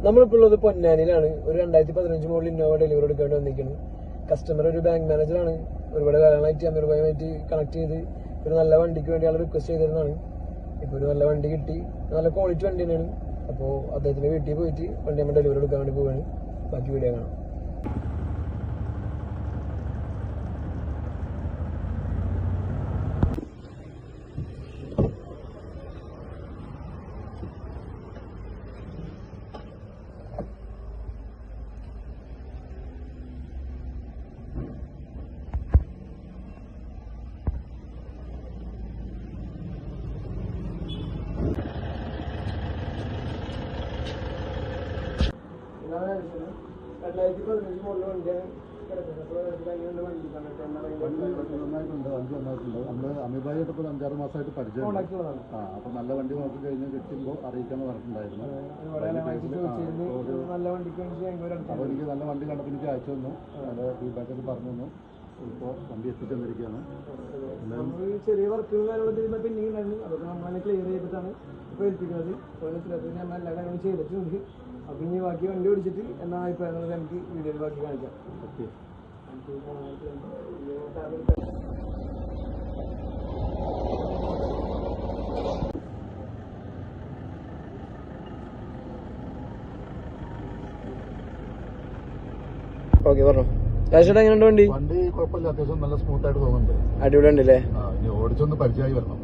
നമ്മളിപ്പോൾ ഉള്ളത് പൊന്നാനിയിലാണ്. ഒരു 2015 മോഡൽ ഇന്നോവ ഡെലിവറി എടുക്കേണ്ടി വന്നിരിക്കുന്നു. കസ്റ്റമർ ഒരു ബാങ്ക് മാനേജറാണ്. ഒരുപാട് കാലങ്ങളായിട്ട് അമീറുമായിട്ട് കണക്ട് ചെയ്ത് ഒരു നല്ല വണ്ടിക്ക് വേണ്ടി ആൾ റിക്വസ്റ്റ് ചെയ്തിരുന്നതാണ്. ഇപ്പോൾ ഒരു നല്ല വണ്ടി കിട്ടി, നല്ല ക്വാളിറ്റി വണ്ടി തന്നെയാണ്. അപ്പോൾ അദ്ദേഹത്തിന്റെ വീട്ടിൽ പോയിട്ട് വണ്ടി നമ്മൾ ഡെലിവറി എടുക്കാൻ വേണ്ടി പോവുകയാണ്. ബാക്കി വീഡിയോ കാണാം. നമ്മള് അമീബായിട്ട് ഇപ്പോൾ 5-6 മാസമായിട്ട് പരിചയം. അപ്പൊ നല്ല വണ്ടി നോക്കി കഴിഞ്ഞ് കിട്ടുമ്പോൾ അറിയിക്കാന്ന് പറഞ്ഞിട്ടുണ്ടായിരുന്നു. അപ്പോൾ എനിക്ക് നല്ല വണ്ടി കണ്ടപ്പോൾ എനിക്ക് അയച്ചു തന്നു. നല്ല ഫീഡ്ബാക്ക് ഒക്കെ പറഞ്ഞു തന്നു. ഇപ്പോൾ വണ്ടി എത്തിച്ചെന്നിരിക്കുകയാണ്. ചെറിയ വർക്കുകൾ കാര്യങ്ങളൊക്കെ പെൻഡിങ് ഉണ്ടായിരുന്നു. അതൊക്കെ നമ്മളെ ക്ലിയർ ചെയ്തിട്ടാണ് ഇപ്പോൾ ഏൽപ്പിക്കുന്നത്. നമ്മൾ എല്ലാ കാര്യങ്ങളും ചെയ്തിട്ടുണ്ട്. അപ്പം ഇനി ബാക്കി വണ്ടി ഓടിച്ചിട്ട് എന്നാ അഭിപ്രായം നമുക്ക് വീഡിയോയിൽ ബാക്കി കാണിക്കാം. ഓക്കെ, ഓക്കെ പറഞ്ഞോ. രാജേട്ടാ എങ്ങനെയുണ്ട് വണ്ടി? വണ്ടി കുഴപ്പമില്ല, അത്യാവശ്യം നല്ല സ്മൂത്ത് ആയിട്ട് തോന്നുന്നുണ്ട്. അടിപൊളി ഉണ്ടല്ലേ? ഓടിച്ചൊന്ന് പരിചയമായി വരണം.